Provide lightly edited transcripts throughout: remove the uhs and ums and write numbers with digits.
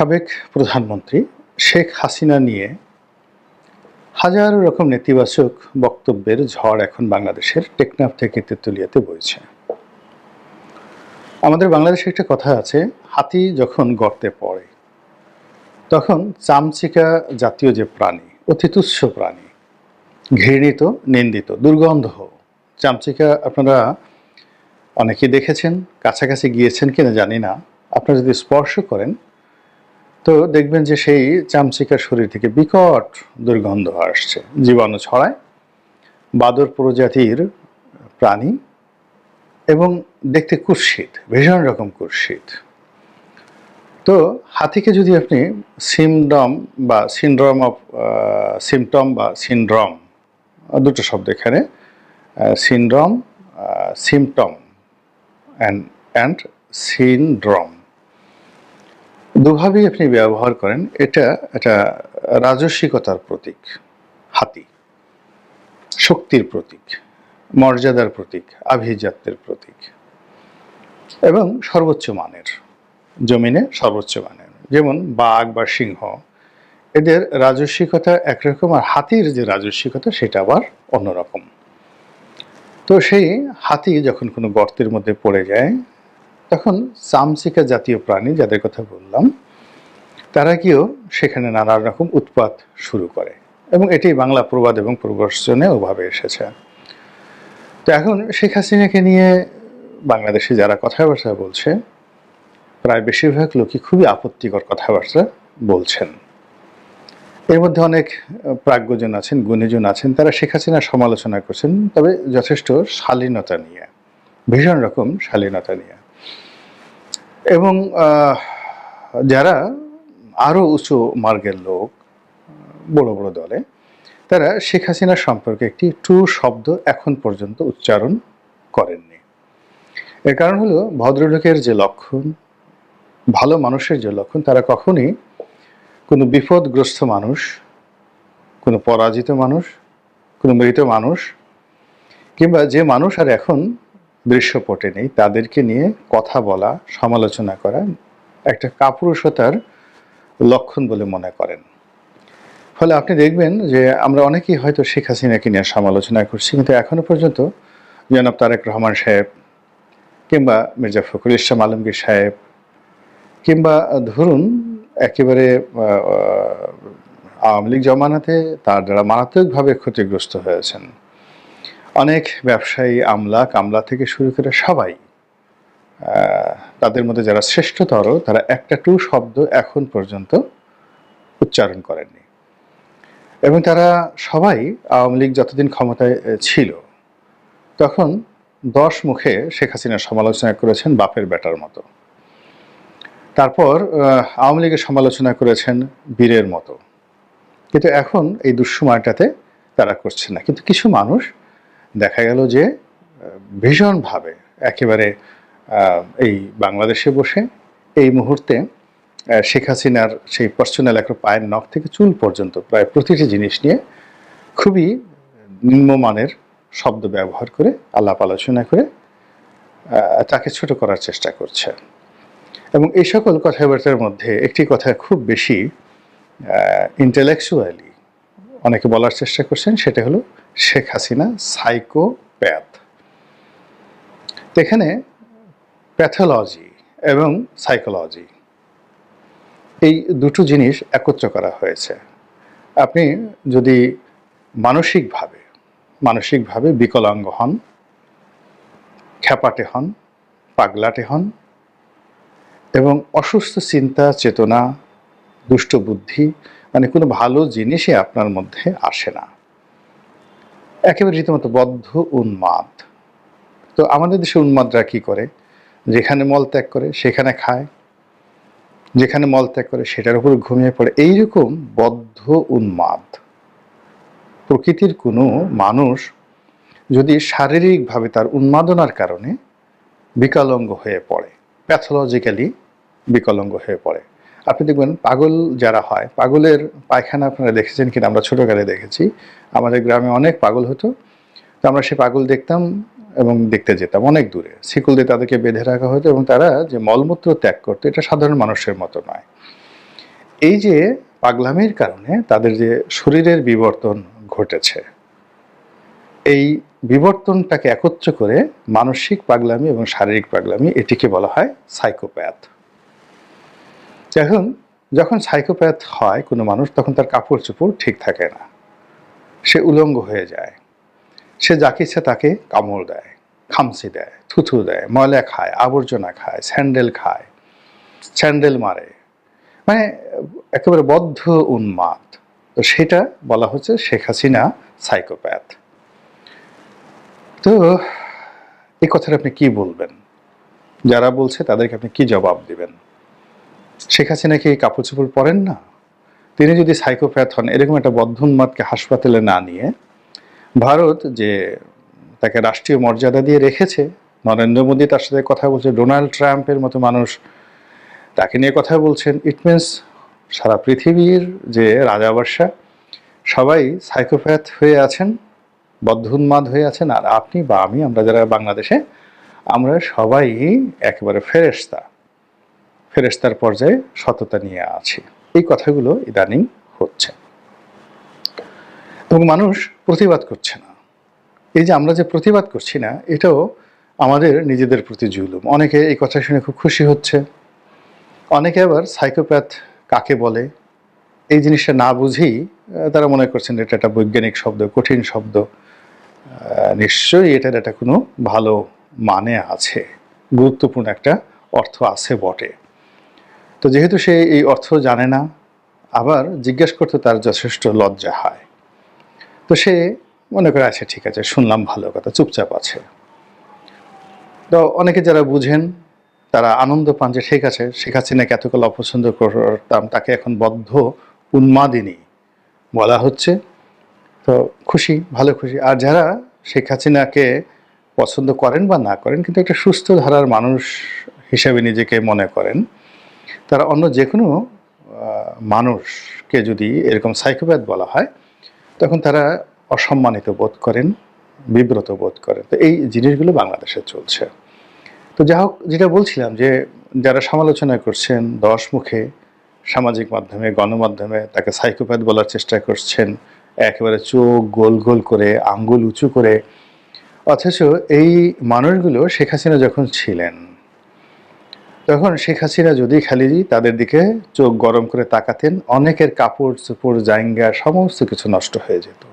সাবেক প্রধানমন্ত্রী শেখ হাসিনা নিয়ে হাজারো রকম নেতিবাচক বক্তব্যের ঝড় এখন বাংলাদেশের টেকনাফ থেকে তেঁতুলিয়াতে বইছে। আমাদের বাংলাদেশে একটা কথা আছে, হাতি যখন গর্তে পড়ে তখন চামচিকা জাতীয় যে প্রাণী, অতি তুচ্ছ প্রাণী, ঘৃণিত, নিন্দিত, দুর্গন্ধ চামচিকা আপনারা অনেকেই দেখেছেন, কাছাকাছি গিয়েছেন কিনা জানি না। আপনারা যদি স্পর্শ করেন তো দেখবেন যে সেই চামচিকার শরীর থেকে বিকট দুর্গন্ধ আসছে, জীবাণু ছড়ায়, বাদর প্রজাতির প্রাণী এবং দেখতে কুৎসিত, ভীষণ রকম কুৎসিত। তো হাতিকে যদি আপনি সিমটম বা সিনড্রম, দুটো শব্দ এখানে, সিনড্রম, সিমটম অ্যান্ড সিনড্রম, দুভাবেই আপনি ব্যবহার করেন। এটা একটা রাজস্বিকতার প্রতীক, হাতি শক্তির প্রতীক, মর্যাদার প্রতীক, আভিজাত্যের প্রতীক এবং সর্বোচ্চ মানের, জমিনে সর্বোচ্চ মানের। যেমন বাঘ বা সিংহ, এদের রাজস্বিকতা একরকম, আর হাতির যে রাজস্বিকতা সেটা আবার অন্যরকম। তো সেই হাতি যখন কোনো গর্তের মধ্যে পড়ে যায় তখন চামচিকা জাতীয় প্রাণী যাদের কথা বললাম তারা গিয়েও সেখানে নানা রকম উৎপাত শুরু করে, এবং এটি বাংলা প্রবাদ এবং প্রবচনে ওভাবে এসেছে। তো এখন শেখ হাসিনাকে নিয়ে বাংলাদেশে যারা কথাবার্তা বলছে প্রায় বেশিরভাগ লোকই খুবই আপত্তিকর কথাবার্তা বলছেন। এর মধ্যে অনেক প্রাজ্ঞজন আছেন, গুণীজন আছেন, তারা শেখ হাসিনার সমালোচনা করছেন, তবে যথেষ্ট শালীনতা নিয়ে, ভীষণ রকম শালীনতা নিয়ে। এবং যারা আরও উঁচু মার্গের লোক, বড় বড় দলে, তারা শেখ হাসিনার সম্পর্কে একটি টু শব্দ এখন পর্যন্ত উচ্চারণ করেননি। এর কারণ হলো ভদ্রলোকের যে লক্ষণ, ভালো মানুষের যে লক্ষণ, তারা কখনই কোনো বিপদগ্রস্ত মানুষ, কোনো পরাজিত মানুষ, কোনো মৃত মানুষ, কিংবা যে মানুষ আর এখন দৃশ্যপটে নেই তাদেরকে নিয়ে কথা বলা, সমালোচনা করা একটা কাপুরুষতার লক্ষণ বলে মনে করেন। ফলে আপনি দেখবেন যে আমরা অনেকেই হয়তো শেখ হাসিনাকে নিয়ে সমালোচনা করছি, কিন্তু এখনো পর্যন্ত জনাব তারেক রহমান সাহেব কিংবা মির্জা ফখরুল ইসলাম আলমগীর সাহেব কিংবা ধরুন একেবারে আওয়ামী লীগ জমানাতে তার দ্বারা মারাত্মকভাবে ক্ষতিগ্রস্ত হয়েছেন অনেক ব্যবসায়ী, কামলা থেকে শুরু করে সবাই, তাদের মধ্যে যারা শ্রেষ্ঠতর তারা একটা টু শব্দ এখন পর্যন্ত উচ্চারণ করেননি। এবং তারা সবাই আওয়ামী লীগ যতদিন ক্ষমতায় ছিল তখন 10 মুখে শেখ হাসিনার সমালোচনা করেছেন বাপের বেটার মতো, তারপর আওয়ামী লীগের সমালোচনা করেছেন বীরের মতো, কিন্তু এখন এই দুঃসময়টাতে তারা করছে না। কিন্তু কিছু মানুষ দেখা গেল যে ভীষণভাবে একেবারে এই বাংলাদেশে বসে এই মুহূর্তে শেখ হাসিনার সেই পার্সোনাল একটা পায়ের নখ থেকে চুল পর্যন্ত প্রায় প্রতিটি জিনিস নিয়ে খুবই নিম্নমানের শব্দ ব্যবহার করে, আলাপ আলোচনা করে তাকে ছোট করার চেষ্টা করছে। এবং এই সকল কথাবার্তার মধ্যে একটি কথা খুব বেশি ইন্টেলেকচুয়ালি অনেকে বলার চেষ্টা করছেন, সেটা হলো শেখ হাসিনা সাইকোপ্যাথ। এখানে প্যাথোলজি এবং সাইকোলজি এই দুটো জিনিস একত্র করা হয়েছে। আপনি যদি মানসিকভাবে বিকলাঙ্গ হন, খ্যাপাটে হন, পাগলাটে হন এবং অসুস্থ চিন্তা চেতনা, দুষ্ট বুদ্ধি, মানে কোনো ভালো জিনিসই আপনার মধ্যে আসে না, একেবারে রীতিমতো বদ্ধ উন্মাদ। তো আমাদের দেশে উন্মাদরা কী করে? যেখানে মল ত্যাগ করে সেখানে খায়, যেখানে মল ত্যাগ করে সেটার উপর ঘুমিয়ে পড়ে। এইরকম বদ্ধ উন্মাদ প্রকৃতির কোনো মানুষ যদি শারীরিকভাবে তার উন্মাদনার কারণে বিকলাঙ্গ হয়ে পড়ে, প্যাথোলজিক্যালি বিকলাঙ্গ হয়ে পড়ে, আপনি দেখবেন পাগল যারা হয়, পাগলের পায়খানা আপনারা দেখেছেন কিনা, আমরা ছোটোকালে দেখেছি, আমাদের গ্রামে অনেক পাগল হতো। তো আমরা সে পাগল দেখতাম এবং দেখতে যেতাম অনেক দূরে, শিকল দিয়ে তাদেরকে বেঁধে রাখা হতো এবং তারা যে মলমূত্র ত্যাগ করতো এটা সাধারণ মানুষের মতো নয়। এই যে পাগলামির কারণে তাদের যে শরীরের বিবর্তন ঘটেছে, এই বিবর্তনটাকে একত্র করে মানসিক পাগলামি এবং শারীরিক পাগলামি, এটিকে বলা হয় সাইকোপ্যাথ। এখন যখন সাইকোপ্যাথ হয় কোনো মানুষ, তখন তার কাপড় চোপড় ঠিক থাকে না, সে উলঙ্গ হয়ে যায়, সে যাকে ইচ্ছা তাকে কামড় দেয়, খামচি দেয়, থুথু দেয়, ময়লা খায়, আবর্জনা খায়, স্যান্ডেল মারে, মানে একেবারে বদ্ধ উন্মাদ। তো সেটা বলা হচ্ছে শেখ হাসিনা সাইকোপ্যাথ। তো এই কথাটা আপনি কি বলবেন? যারা বলছে তাদেরকে আপনি কি জবাব দিবেন? শেখ হাসিনা কি কাপড় চোপড় পরেন না? তিনি যদি সাইকোপ্যাথ হন, এরকম একটা বদ্ধ উন্মাদকে হাসপাতালে না নিয়ে ভারত যে তাকে রাষ্ট্রীয় মর্যাদা দিয়ে রেখেছে, নরেন্দ্র মোদী তার সাথে কথা বলছে, ডোনাল্ড ট্রাম্পের মতো মানুষ তাকে নিয়ে কথা বলছেন, ইট মিনস সারা পৃথিবীর যে রাজাবাদশা সবাই সাইকোপ্যাথ হয়ে আছেন, বদ্ধ উন্মাদ হয়ে আছেন, আর আপনি বা আমি, আমরা যারা বাংলাদেশে, আমরা সবাই একেবারে ফেরেশতার পর্যায়ে সততা নিয়ে আছি। এই কথাগুলো ইদানিং হচ্ছে এবং মানুষ প্রতিবাদ করছে না। এই যে আমরা যে প্রতিবাদ করছি না, এটাও আমাদের নিজেদের প্রতি জুলুম। অনেকে এই কথা শুনে খুব খুশি হচ্ছে, অনেকে আবার সাইকোপ্যাথ কাকে বলে এই জিনিসটা না বুঝেই তারা মনে করছেন এটা একটা বৈজ্ঞানিক শব্দ, কঠিন শব্দ, নিশ্চয়ই এটার একটা কোনো ভালো মানে আছে, গুরুত্বপূর্ণ একটা অর্থ আছে বটে। তো যেহেতু সে এই অর্থ জানে না, আবার জিজ্ঞেস করতে তার যথেষ্ট লজ্জা হয়, তো সে মনে করে আচ্ছা ঠিক আছে, শুনলাম, ভালো কথা, চুপচাপ আছে। তো অনেকে যারা বুঝেন তারা আনন্দ পান যে ঠিক আছে, শেখ হাসিনাকে এতকাল অপছন্দ করতাম, তাকে এখন বদ্ধ উন্মাদিনী বলা হচ্ছে, তো খুশি, ভালো খুশি। আর যারা শেখ হাসিনাকে পছন্দ করেন বা না করেন, কিন্তু একটা সুস্থ ধারার মানুষ হিসেবে নিজেকে মনে করেন, তারা অন্য যে কোনো মানুষকে যদি এরকম সাইকোপ্যাথ বলা হয়, তখন তারা অসম্মানিত বোধ করেন, বিব্রত বোধ করেন। তো এই জিনিসগুলো বাংলাদেশে চলছে। তো যা হোক, যেটা বলছিলাম যে যারা সমালোচনা করছেন দশ মুখে, সামাজিক মাধ্যমে, গণমাধ্যমে তাকে সাইকোপ্যাথ বলার চেষ্টা করছেন, একেবারে চোখ গোল গোল করে, আঙ্গুল উঁচু করে, অথচ এই মানুষগুলো শেখ হাসিনা যখন ছিলেন, তখন শেখ হাসিনা যদি খালি তাদের দিকে চোখ গরম করে তাকাতেন, অনেকের কাপড় চোপড়, জাইঙ্গা, সমস্ত কিছু নষ্ট হয়ে যেত।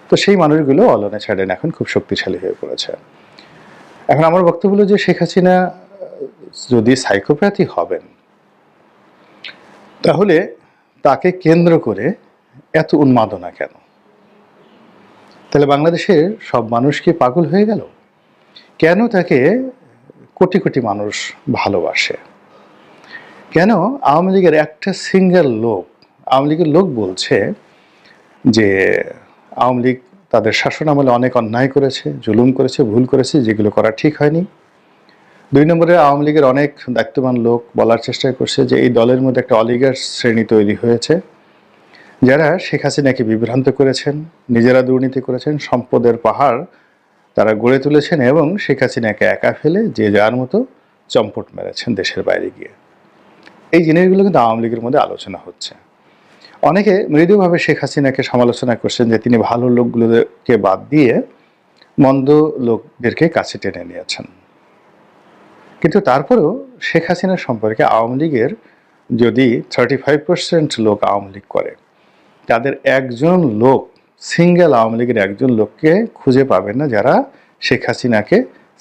তো সেই মানুষগুলো অলনে ছাড়েন, এখন খুব শক্তিশালী হয়ে পড়েছে। এখন আমার বক্তব্য হলো যে শেখ হাসিনা যদি সাইকোপ্যাথই হবেন, তাহলে তাকে কেন্দ্র করে এত উন্মাদনা কেন? তাহলে বাংলাদেশের সব মানুষ কি পাগল হয়ে গেল? কেন তাকে কোটি কোটি মানুষ ভালোবাসে? কেন আওয়ামী লীগের একটা সিঙ্গেল লোক, আওয়ামী লীগের লোক বলছে যে আওয়ামী লীগ তাদের শাসনামলে অনেক অন্যায় করেছে, জুলুম করেছে, ভুল করেছে, যেগুলো করা ঠিক হয়নি। দুই নম্বরে আওয়ামী লীগের অনেক দায়িত্ববান লোক বলার চেষ্টা করছে যে এই দলের মধ্যে একটা অলিগার্স শ্রেণী তৈরি হয়েছে, যারা শেখ হাসিনাকে বিভ্রান্ত করেছেন, নিজেরা দুর্নীতি করেছেন, সম্পদের পাহাড় তারা গড়ে তুলেছেন এবং শেখ হাসিনাকে একা ফেলে যে যার মতো চম্পট মেরেছেন দেশের বাইরে গিয়ে। এই জিনিসগুলো কিন্তু আওয়ামী লীগের মধ্যে আলোচনা হচ্ছে। অনেকে মৃদুভাবে শেখ হাসিনাকে সমালোচনা করছেন যে তিনি ভালো লোকগুলোকে বাদ দিয়ে মন্দ লোকদেরকে কাছে টেনে নিয়েছেন। কিন্তু তারপরেও শেখ হাসিনার সম্পর্কে আওয়ামী লীগের যদি 35% লোক আওয়ামী লীগ করে, তাদের একজন লোক, সিঙ্গেল আওয়ামী লীগের একজন লোককে খুঁজে পাবেন না যারা শেখ হাসিনাকে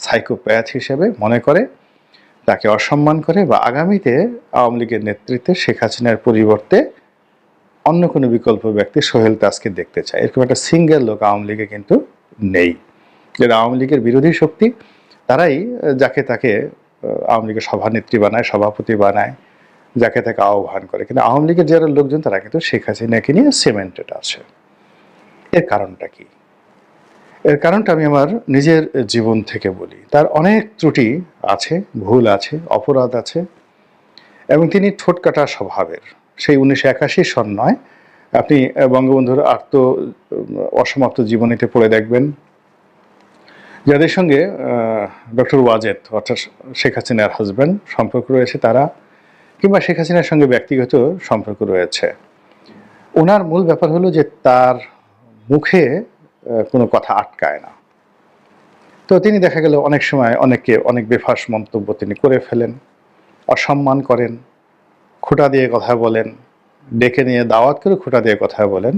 সাইকোপ্যাথ হিসেবে মনে করে, তাকে অসম্মান করে, বা আগামীতে আওয়ামী লীগের নেতৃত্বে শেখ হাসিনার পরিবর্তে অন্য কোনো বিকল্প ব্যক্তি সোহেল তাজকে দেখতে চায়। এরকম একটা সিঙ্গেল লোক আওয়ামী লীগে কিন্তু নেই। যারা আওয়ামী লীগের বিরোধী শক্তি, তারাই যাকে তাকে আওয়ামী লীগের সভানেত্রী বানায়, সভাপতি বানায়, যাকে তাকে আহ্বান করে। কিন্তু আওয়ামী লীগের যারা লোকজন, তারা কিন্তু শেখ হাসিনাকে নিয়ে সিমেন্টেড আছে। এর কারণটা কি? এর কারণটা আমি আমার নিজের জীবন থেকে বলি। তার অনেক ত্রুটি আছে, ভুল আছে, অপরাধ আছে, এবং তিনি ঠোঁটকাটা স্বভাবের। সেই 1981 সন নয়, আপনি বঙ্গবন্ধুর অসমাপ্ত জীবনীতে পড়ে দেখবেন, যাদের সঙ্গে ডক্টর ওয়াজেদ অর্থাৎ শেখ হাসিনার হাজব্যান্ড সম্পর্ক রয়েছে, তারা কিংবা শেখ হাসিনার সঙ্গে ব্যক্তিগত সম্পর্ক রয়েছে। ওনার মূল ব্যাপার হলো যে তার মুখে কোনো কথা আটকায় না। তো তিনি দেখা গেল অনেক সময় অনেককে অনেক বেফাঁস মন্তব্য তিনি করে ফেলেন, অসম্মান করেন, খোঁটা দিয়ে কথা বলেন, ডেকে নিয়ে দাওয়াত করে খোঁটা দিয়ে কথা বলেন।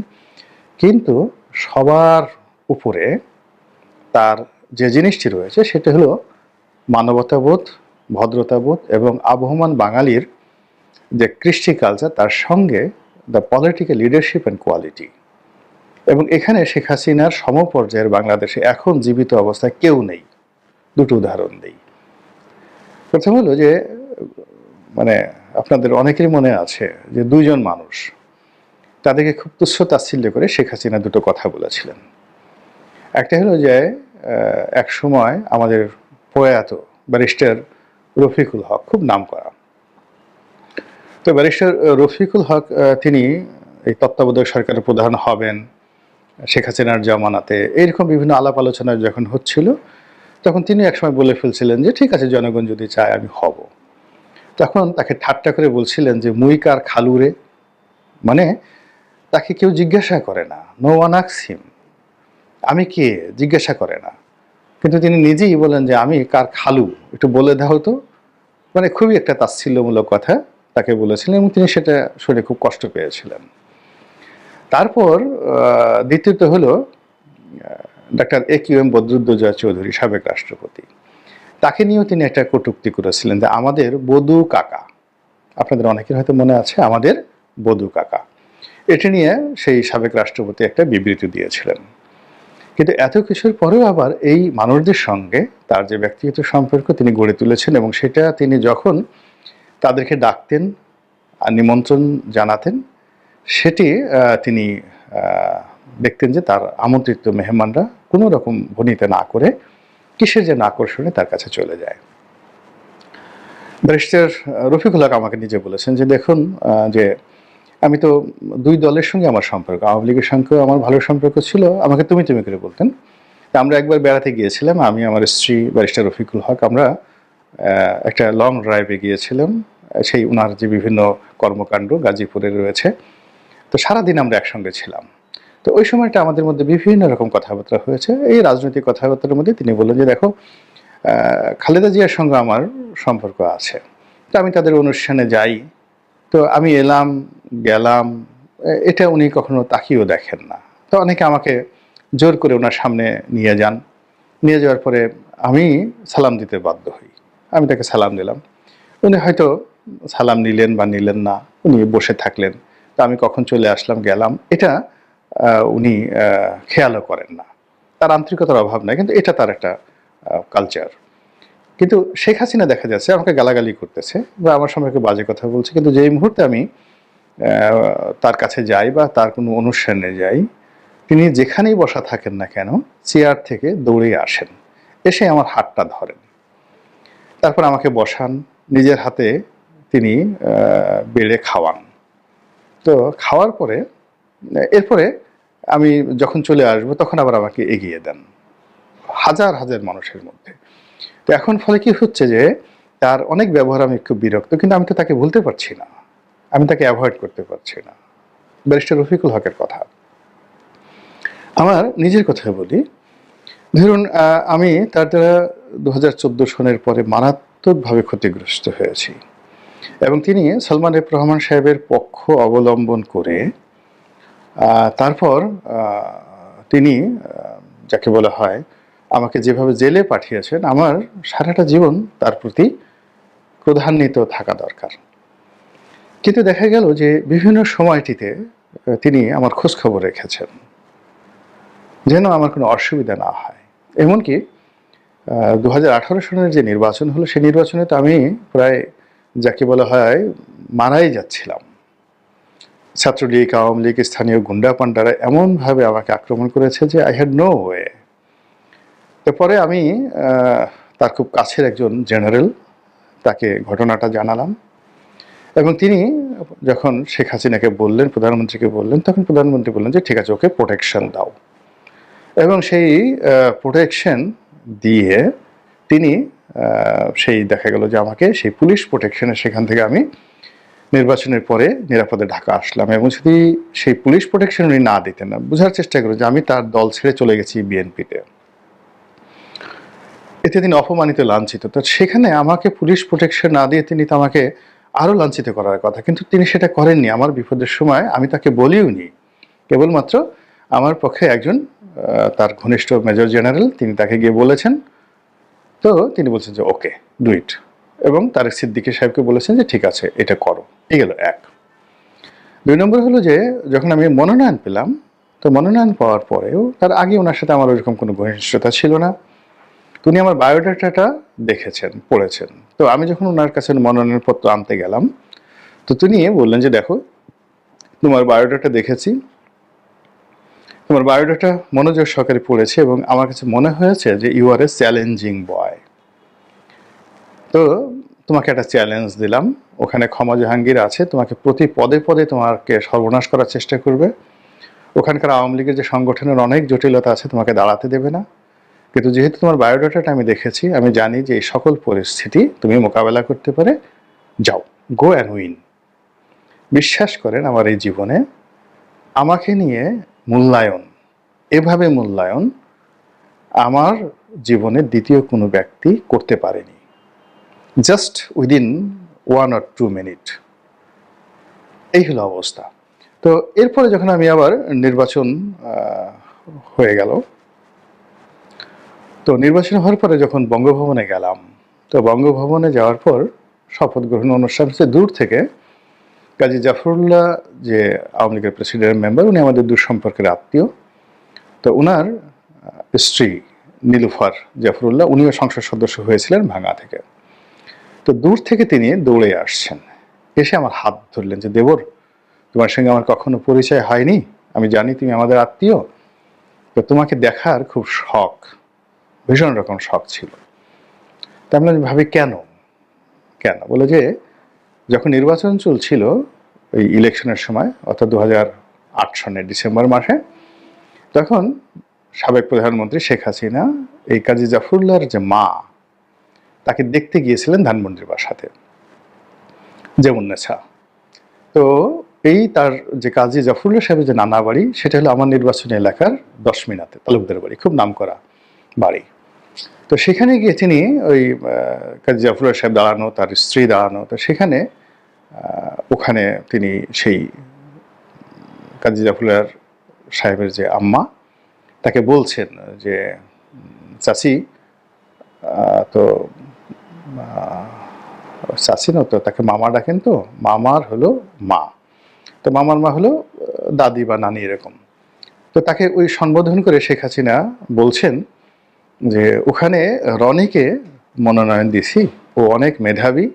কিন্তু সবার উপরে তার যে জিনিসটি রয়েছে সেটা হলো মানবতাবোধ, ভদ্রতাবোধ এবং আবহমান বাঙালির যে কৃষ্টি কালচার, তার সঙ্গে the political leadership and quality. এবং এখানে শেখ হাসিনার সমপর্যায়ের বাংলাদেশে এখন জীবিত অবস্থায় কেউ নেই। দুটো উদাহরণ দিই। প্রথম হলো যে মানে আপনাদের অনেকেরই মনে আছে যে দুইজন মানুষ তাদেরকে খুব তুচ্ছ তাচ্ছিল্য করে শেখ হাসিনা দুটো কথা বলেছিলেন। একটা হলো যে এক সময় আমাদের প্রয়াত ব্যারিস্টার রফিকুল হক, খুব নামকরা, তো ব্যারিস্টার রফিকুল হক তিনি এই তত্ত্বাবধায়ক সরকারের প্রধান হবেন শেখ হাসিনার জামানাতে, এইরকম বিভিন্ন আলাপ আলোচনা যখন হচ্ছিল তখন তিনি একসময় বলে ফেলছিলেন যে ঠিক আছে, জনগণ যদি চায় আমি হব। তখন তাকে ঠাট্টা করে বলছিলেন যে মুই কার খালুরে, মানে তাকে কেউ জিজ্ঞাসা করে না, নো ওয়ান আস্কস হিম, আমি কে জিজ্ঞাসা করে না। কিন্তু তিনি নিজেই বলেন যে আমি কার খালু, একটু বলে দাও তো। মানে খুবই একটা তাচ্ছিল্যমূলক কথা তাকে বলেছিলেন এবং তিনি সেটা শুনে খুব কষ্ট পেয়েছিলেন। তারপর দ্বিতীয়ত হলো ডাক্তার AQM বদরুদ্দোজা চৌধুরী, সাবেক রাষ্ট্রপতি, তাকে নিয়েও তিনি একটা কটূক্তি করেছিলেন যে আমাদের বধূ কাকা, আপনাদের অনেকের হয়তো মনে আছে আমাদের বধূ কাকা, এটি নিয়ে সেই সাবেক রাষ্ট্রপতি একটা বিবৃতি দিয়েছিলেন। কিন্তু এত কিছুর পরেও আবার এই মানুষদের সঙ্গে তার যে ব্যক্তিগত সম্পর্ক তিনি গড়ে তুলেছেন এবং সেটা তিনি যখন তাদেরকে ডাকতেন আর নিমন্ত্রণ জানাতেন, সেটি তিনি দেখতেন যে তার আমন্ত্রিত মেহমানরা কোনো রকম ভনিতা না করে কিসের যেন আকর্ষণে তার কাছে চলে যায়। ব্যারিস্টার রফিকুল হক আমাকে নিজে বলেছেন যে দেখুন যে আমি তো দুই দলের সঙ্গে আমার সম্পর্ক, আওয়ামী লীগের সঙ্গেও আমার ভালো সম্পর্ক ছিল, আমাকে তুমি তুমি করে বলতেন। আমরা একবার বেড়াতে গিয়েছিলাম, আমি আমার স্ত্রী ব্যারিস্টার রফিকুল হক, আমরা একটা লং ড্রাইভে গিয়েছিলাম, সেই ওনার যে বিভিন্ন কর্মকাণ্ড গাজীপুরে রয়েছে, তো সারাদিন আমরা একসঙ্গে ছিলাম। তো ওই সময়টা আমাদের মধ্যে বিভিন্ন রকম কথাবার্তা হয়েছে। এই রাজনৈতিক কথাবার্তার মধ্যে তিনি বললেন যে দেখো খালেদা জিয়ার সঙ্গে আমার সম্পর্ক আছে, তো আমি তাদের অনুষ্ঠানে যাই, তো আমি এলাম গেলাম, এটা উনি কখনো তাকিয়েও দেখেন না। তো অনেকে আমাকে জোর করে ওনার সামনে নিয়ে যান, নিয়ে যাওয়ার পরে আমি সালাম দিতে বাধ্য হই, আমি তাকে সালাম দিলাম, উনি হয়তো সালাম নিলেন বা নিলেন না, উনি বসে থাকলেন, তো আমি কখন চলে আসলাম গেলাম এটা উনি খেয়ালও করেন না। তার আন্তরিকতার অভাব নাই, কিন্তু এটা তার একটা কালচার। কিন্তু শেখ হাসিনা দেখা যাচ্ছে আমাকে গালাগালি করতেছে বা আমার সম্পর্কে বাজে কথা বলছে, কিন্তু যেই মুহূর্তে আমি তার কাছে যাই বা তার কোনো অনুষ্ঠানে যাই, তিনি যেখানেই বসা থাকেন না কেন চেয়ার থেকে দৌড়ে আসেন, এসে আমার হাতটা ধরেন, তারপর আমাকে বসান, নিজের হাতে তিনি বেড়ে খাওয়ান। তো খাওয়ার পরে এরপরে আমি যখন চলে আসবো তখন আবার আমাকে এগিয়ে দেন হাজার হাজার মানুষের মধ্যে। তো এখন ফলে কি হচ্ছে যে তার অনেক ব্যবহার আমি খুব বিরক্ত, কিন্তু আমি তো তাকে ভুলতে পারছি না, আমি তাকে অ্যাভয়েড করতে পারছি না। ব্যারিস্টার রফিকুল হকের কথা, আমার নিজের কথা বলি। ধরুন আমি তার দ্বারা 2014 সনের পরে মারাত্মকভাবে ক্ষতিগ্রস্ত হয়েছি এবং তিনি সালমান এফ রহমান সাহেবের পক্ষ অবলম্বন করে তারপর তিনি যাকে বলা হয় আমাকে যেভাবে জেলে পাঠিয়েছেন, আমার সারাটা জীবন তার প্রতি ক্রোধান্বিত থাকা দরকার। কিন্তু দেখা গেল যে বিভিন্ন সময়টিতে তিনি আমার খোঁজখবর রেখেছেন যেন আমার কোনো অসুবিধা না হয়। এমনকি 2018 সনের যে নির্বাচন হলো, সেই নির্বাচনে তো আমি প্রায় যাকে বলা হয় মারাই যাচ্ছিলাম। ছাত্রলীগ, আওয়ামী লীগ, স্থানীয় গুন্ডা পান্ডারা এমনভাবে আমাকে আক্রমণ করেছে যে আই হ্যাড নো ওয়ে। এরপরে আমি তার খুব কাছের একজন জেনারেল, তাকে ঘটনাটা জানালাম এবং তিনি যখন শেখ হাসিনাকে বললেন, প্রধানমন্ত্রীকে বললেন, তখন প্রধানমন্ত্রী বললেন যে ঠিক আছে, ওকে প্রোটেকশন দাও। এবং সেই প্রোটেকশন দিয়ে তিনি সেই দেখা গেল যে আমাকে সেই পুলিশ প্রোটেকশনের সেখান থেকে আমি নির্বাচনের পরে নিরাপদে ঢাকা আসলাম, এবং যদি সেই পুলিশ প্রোটেকশন উনি না দিতেন, না বোঝার চেষ্টা করি যে আমি তার দল ছেড়ে চলে গেছি বিএনপিতে, এতে তিনি অপমানিত, লাঞ্ছিত। তো সেখানে আমাকে পুলিশ প্রোটেকশন না দিয়ে তিনি তো আমাকে আরও লাঞ্ছিত করার কথা, কিন্তু তিনি সেটা করেননি। আমার বিপদের সময় আমি তাকে বলিওনি, কেবলমাত্র আমার পক্ষে একজন তার ঘনিষ্ঠ মেজর জেনারেল, তিনি তাকে গিয়ে বলেছেন। তো তিনি বলছেন যে ওকে, ডু ইট, এবং তারেক সিদ্দিকী সাহেবকে বলেছেন যে ঠিক আছে, এটা করো। এই গেল এক। 2 নম্বর হলো যে যখন আমি মনোনয়ন পেলাম, তো মনোনয়ন পাওয়ার পরেও, তার আগে ওনার সাথে আমার ওইরকম কোনো ঘনিষ্ঠতা ছিল না। উনি আমার বায়োডাটাটা দেখেছেন, পড়েছেন। তো আমি যখন ওনার কাছে মনোনয়নপত্র আনতে গেলাম, তো তিনি বললেন যে দেখো, তোমার বায়োডাটা দেখেছি, তোমার বায়োডাটা মনোযোগ সহকারে পড়েছে, এবং আমার কাছে মনে হয়েছে যে ইউ আর এ চ্যালেঞ্জিং বয়। তো তোমাকে একটা চ্যালেঞ্জ দিলাম, ওখানে ক্ষমা জাহাঙ্গীর আছে, তোমাকে প্রতি পদে পদে তোমাকে সর্বনাশ করার চেষ্টা করবে। ওখানকার আওয়ামী লীগের যে সংগঠনের অনেক জটিলতা আছে, তোমাকে দাঁড়াতে দেবে না। কিন্তু যেহেতু তোমার বায়োডাটাটা আমি দেখেছি, আমি জানি যে এই সকল পরিস্থিতি তুমি মোকাবেলা করতে পারে, যাও, গো অ্যান্ড উইন। বিশ্বাস করেন, আমার এই জীবনে আমাকে নিয়ে মূল্যায়ন, এভাবে মূল্যায়ন আমার জীবনে দ্বিতীয় কোনো ব্যক্তি করতে পারেনি, জাস্ট উইদিন 1 or 2 মিনিট। এই হলো অবস্থা। তো এরপরে যখন আমি আবার নির্বাচন হয়ে গেল, তো নির্বাচন হওয়ার পরে যখন বঙ্গভবনে গেলাম, তো বঙ্গভবনে যাওয়ার পর শপথ গ্রহণ অনুষ্ঠান হচ্ছে দূর থেকে। কাজী জাফরুল্লাহ, যে আওয়ামী লীগের প্রেসিডেন্ট মেম্বার, উনি আমাদের দূর সম্পর্কের আত্মীয়। তো ওনার স্ত্রী নীলুফার জাফরুল্লাহ, উনিও সংসদ সদস্য হয়েছিলেন ভাঙা থেকে। তো দূর থেকে তিনি দৌড়ে আসছেন, এসে আমার হাত ধরলেন যে দেবর, তোমার সঙ্গে আমার কখনো পরিচয় হয়নি, আমি জানি তুমি আমাদের আত্মীয়, তো তোমাকে দেখার খুব শখ, ভীষণ রকম শখ ছিল। তা আমি ভাবি কেন কেন বলে যে যখন নির্বাচন চলছিল ওই ইলেকশনের সময়, অর্থাৎ 2008 সনের ডিসেম্বর মাসে, তখন সাবেক প্রধানমন্ত্রী শেখ হাসিনা এই কাজী জাফরুল্লাহর যে মা, তাকে দেখতে গিয়েছিলেন ধানমন্ডির বাসাতে, যেমুন্নেছা। তো এই তার যে কাজী জাফরুল্লাহ সাহেবের যে নানা বাড়ি, সেটা হলো আমার নির্বাচনী এলাকার 10 মিনাতে তালুকদার বাড়ি, খুব নামকরা বাড়ি। তো সেখানে গিয়ে তিনি ওই কাজী জাফরুল্লাহ সাহেব দাঁড়ানো, তার স্ত্রী দাঁড়ানো, তো সেখানে ওখানে তিনি সেই কাজী জাফরুল্লাহ সাহেবের যে আম্মা, তাকে বলছেন যে চাচি, তো চাচি না, তো তাকে মামা ডাকেন, তো মামার হলো মা, তো মামার মা হলো দাদি বা নানি এরকম। তো তাকে ওই সম্বোধন করে শেখ হাসিনা বলছেন যে ওখানে রনিকে মনোনয়ন দিছি, ও অনেক মেধাবী,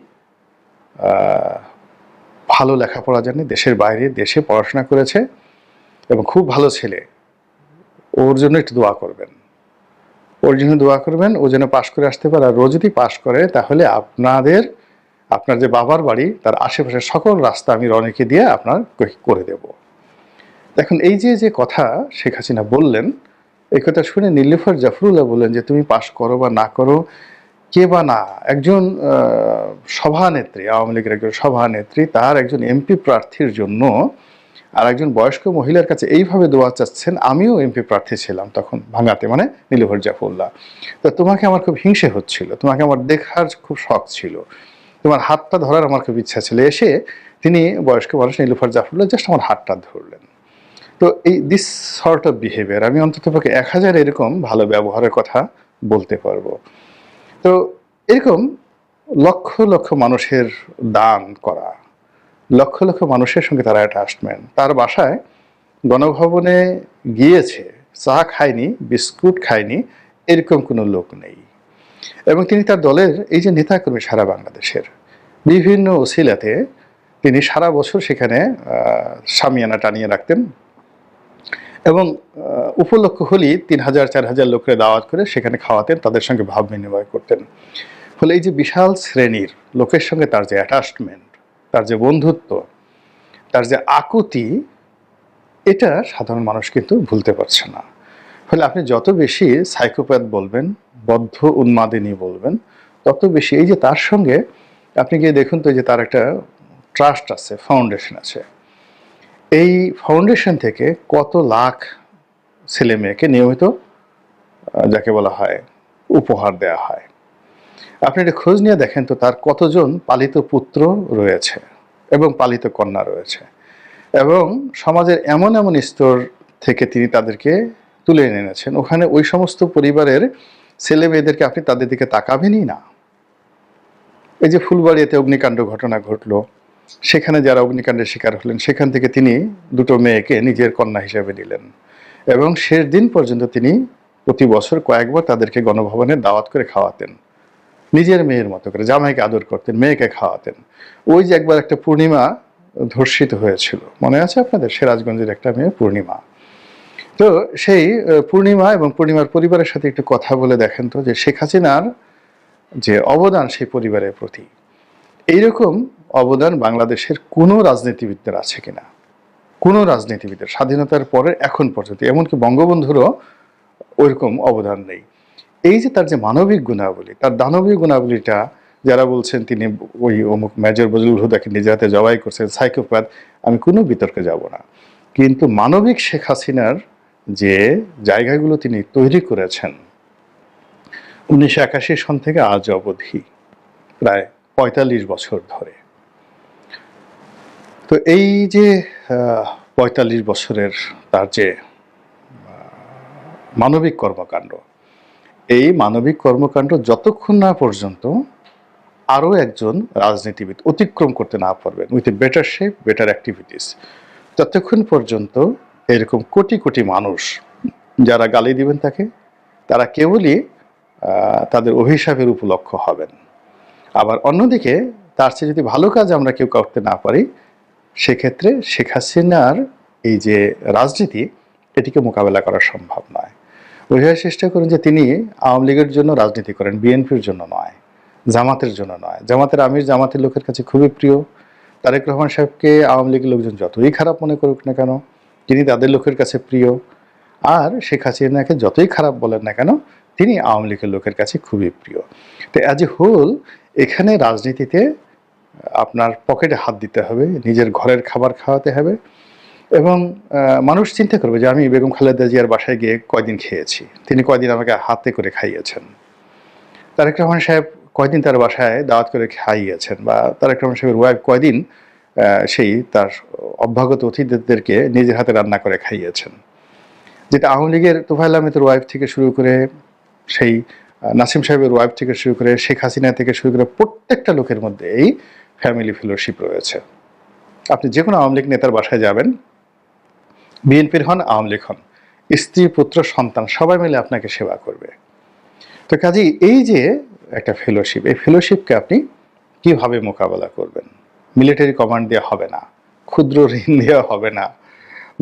ভালো লেখাপড়া জানে, দেশের বাইরে দেশে পড়াশোনা করেছে, এবং খুব ভালো ছেলে, ওর জন্য একটু দোয়া করবেন, ওর জন্য দোয়া করবেন, ও যেন পাশ করে আসতে পারে। আর ও যদি পাশ করে, তাহলে আপনার যে বাবার বাড়ি, তার আশেপাশের সকল রাস্তা আমি রনিকে দিয়ে আপনার করে দেব। এখন এই যে কথা শেখ হাসিনা বললেন, এই কথা শুনে নীলুফার জাফরুল্লাহ বললেন যে তুমি পাশ করো বা না করো, কে বা না, একজন সভানেত্রী, আওয়ামী লীগের একজন সভানেত্রী, তার একজন এমপি প্রার্থীর জন্য আর একজন বয়স্ক মহিলার কাছে এইভাবে দোয়া চাচ্ছেন। আমিও এমপি প্রার্থী ছিলাম তখন ভাঙাতে, মানে নীলুফার জাফরুল্লাহ। তো তোমাকে আমার খুব হিংসে হচ্ছিল, তোমাকে আমার দেখার খুব শখ ছিল, তোমার হাতটা ধরার আমার খুব ইচ্ছা ছিল। এসে তিনি বয়স্ক মানুষ নীলুফার জাফরুল্লাহ জাস্ট আমার হাতটা ধরলেন। তো এই দিস সর্ট অফ বিহেভিয়ার, আমি অন্ততপক্ষে 1000 এরকম ভালো ব্যবহারের কথা বলতে পারবো। তো এরকম লক্ষ লক্ষ মানুষের দান করা, লক্ষ লক্ষ মানুষের সঙ্গে তারা অ্যাটাচমেন্ট, তার বাসায় গণভবনে গিয়েছে, চা খায়নি, বিস্কুট খায়নি, এরকম কোনো লোক নেই। এবং তিনি তার দলের এই যে নেতাকর্মী সারা বাংলাদেশের বিভিন্ন ওসিলাতে তিনি সারা বছর সেখানে শামিয়ানা টানিয়ে রাখতেন, এবং উপলক্ষ হলেই 3000-4000 লোকের দাওয়াত করে সেখানে খাওয়াতেন, তাদের সঙ্গে ভাব বিনিময় করতেন। ফলে এই যে বিশাল শ্রেণীর লোকের সঙ্গে তার যে অ্যাটাচমেন্ট, তার যে বন্ধুত্ব, তার যে আকুতি, এটা সাধারণ মানুষ কিন্তু ভুলতে পারছে না। ফলে আপনি যত বেশি সাইকোপ্যাথ বলবেন, বদ্ধ উন্মাদিনী বলবেন, তত বেশি এই যে তার সঙ্গে আপনি গিয়ে দেখুন তো, যে তার একটা ট্রাস্ট আছে, ফাউন্ডেশন আছে। এই ফাউন্ডেশন থেকে কত লাখ ছেলে মেয়েকে নিয়মিত যাকে বলা হয় উপহার দেয়া হয়। আপনি এটা খোঁজ নিয়ে দেখেন তো তার কতজন পালিত পুত্র রয়েছে এবং পালিত কন্যা রয়েছে, এবং সমাজের এমন এমন স্তর থেকে তিনি তাদেরকে তুলে এনেছেন। ওখানে ওই সমস্ত পরিবারের ছেলে মেয়েদেরকে আপনি তাদের দিকে তাকাবেনই না। এই যে ফুলবাড়িতে অগ্নিকাণ্ড ঘটনা ঘটলো, সেখানে যারা অগ্নিকাণ্ডের শিকার হলেন, সেখান থেকে তিনি দুটো মেয়েকে নিজের কন্যা হিসেবে নিলেন, এবং শেষ দিন পর্যন্ত তিনি প্রতি বছর কয়েকবার তাদেরকে গণভবনে দাওয়াত করে খাওয়াতেন, নিজের মেয়ের মতো করে জামাইকে আদর করতেন, মেয়েকে খাওয়াতেন। ওই যে একবার একটা পূর্ণিমা ধর্ষিত হয়েছিল, মনে আছে আপনাদের? সিরাজগঞ্জের একটা মেয়ে পূর্ণিমা। তো সেই পূর্ণিমা এবং পূর্ণিমার পরিবারের সাথে একটু কথা বলে দেখেন তো যে শেখ হাসিনার যে অবদান সেই পরিবারের প্রতি, এইরকম অবদান বাংলাদেশের কোনো রাজনীতিবিদদের আছে কিনা? কোনো রাজনীতিবিদের স্বাধীনতার পরে এখন পর্যন্ত, এমনকি বঙ্গবন্ধুরও ওইরকম অবদান নেই। এই যে তার যে মানবিক গুণাবলী, তার দানবীয় গুণাবলীটা, যারা বলছেন তিনি ওই অমুক মেজর বজলুল হুদাকে নিজের হাতে জবাই করছেন, সাইকোপ্যাথ, আমি কোনো বিতর্কে যাব না। কিন্তু মানবিক শেখ হাসিনার যে জায়গাগুলো তিনি তৈরি করেছেন 1981 সন থেকে আজ অবধি, প্রায় 45 বছর ধরে, তো এই যে 45 বছরের তার যে মানবিক কর্মকাণ্ড, এই মানবিক কর্মকাণ্ড যতক্ষণ না পর্যন্ত আরও একজন রাজনীতিবিদ অতিক্রম করতে না পারবেন with a better shape, better activities, ততক্ষণ পর্যন্ত এরকম কোটি কোটি মানুষ যারা গালি দিবেন তাকে, তারা কেবলই তাদের অভিশাপের উপলক্ষ হবেন। আবার অন্যদিকে তার চেয়ে যদি ভালো কাজ আমরা কেউ করতে না পারি, সেক্ষেত্রে শেখ হাসিনার এই যে রাজনীতি, এটিকে মোকাবেলা করা সম্ভব নয়। বোঝার চেষ্টা করুন যে তিনি আওয়ামী লীগের জন্য রাজনীতি করেন, বিএনপির জন্য নয়, জামাতের জন্য নয়। জামাতের আমির জামাতের লোকের কাছে খুবই প্রিয়। তারেক রহমান সাহেবকে আওয়ামী লীগের লোকজন যতই খারাপ মনে করুক না কেন, তিনি তাদের লোকের কাছে প্রিয়। আর শেখ হাসিনাকে যতই খারাপ বলেন না কেন, তিনি আওয়ামী লীগের লোকের কাছে খুবই প্রিয়। তো অ্যাজ এ হোল এখানে রাজনীতিতে আপনার পকেটে হাত দিতে হবে, নিজের ঘরের খাবার খাওয়াতে হবে, এবং মানুষ চিন্তা করবে যে আমি বেগম খালেদা জিয়ার বাসায় গিয়ে কয়দিন খেয়েছি, তিনি কয়দিন আমাকে হাতে করে খাইয়েছেন, তারেক রহমান সাহেব কয়দিন তার বাসায় দাওয়াত করে খাইয়েছেন, বা তারেক রহমান সাহেবের ওয়াইফ কয়দিন সেই তার অভ্যাগত অতিথিদেরকে নিজের হাতে রান্না করে খাইয়েছেন। যেটা আওয়ামী লীগের তোফায়েল আহমেদের ওয়াইফ থেকে শুরু করে, সেই নাসিম সাহেবের ওয়াইফ থেকে শুরু করে, শেখ হাসিনা থেকে শুরু করে, প্রত্যেকটা লোকের মধ্যে এই ফ্যামিলি ফেলোশিপ রয়েছে। আপনি যে কোনো আওয়ামী লীগ নেতার বাসায় যাবেন, বিএনপির হন, আওয়ামী লীগ হন, স্ত্রী পুত্র সন্তান সবাই মিলে আপনাকে সেবা করবে। তো কাজেই এই যে একটা ফেলোশিপ, এই ফেলোশিপকে আপনি কিভাবে মোকাবেলা করবেন? মিলিটারি কমান্ড দেওয়া হবে না, ক্ষুদ্র ঋণ দেওয়া হবে না,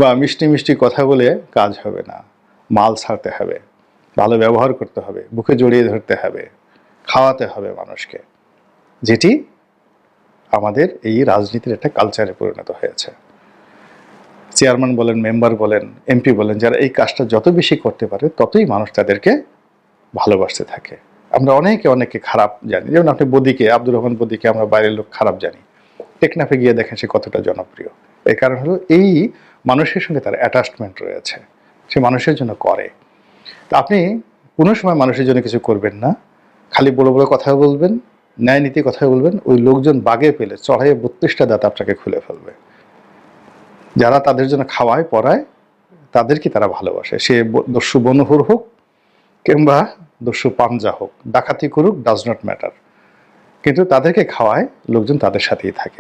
বা মিষ্টি মিষ্টি কথা বলে কাজ হবে না। মাল ছাড়তে হবে, ভালো ব্যবহার করতে হবে, বুকে জড়িয়ে ধরতে হবে, খাওয়াতে হবে মানুষকে, যেটি আমাদের এই রাজনীতির একটা কালচারে পরিণত হয়েছে। চেয়ারম্যান বলেন, মেম্বার বলেন, এমপি বলেন, যারা এই কাজটা যত বেশি করতে পারে ততই মানুষ তাদেরকে ভালোবাসতে থাকে। আমরা অনেকে খারাপ জানি, যেমন আপনি বদিকে, আব্দুর রহমান বদিকে আমরা বাইরের লোক খারাপ জানি, টেকনাফে গিয়ে দেখেন সে কতটা জনপ্রিয়। এর কারণ হলো এই মানুষের সঙ্গে তার অ্যাটাচমেন্ট রয়েছে, সে মানুষের জন্য করে। তা আপনি কোনো সময় মানুষের জন্য কিছু করবেন না, খালি বড় বড় কথা বলবেন, ন্যায় নীতি কথা বলবেন, ওই লোকজন বাগে পেলে চড়াইয়ে 32টা দাঁত আপনাকে খুলে ফেলবে। যারা তাদের জন্য খাওয়ায় পড়ায়, তাদেরকে তারা ভালোবাসে, সে দস্যু বনহুর হোক কিংবা দস্যু পাঞ্জা হোক, ডাকাতি করুক, ডাজ নট ম্যাটার, কিন্তু তাদেরকে খাওয়ায় লোকজন, তাদের সাথেই থাকে।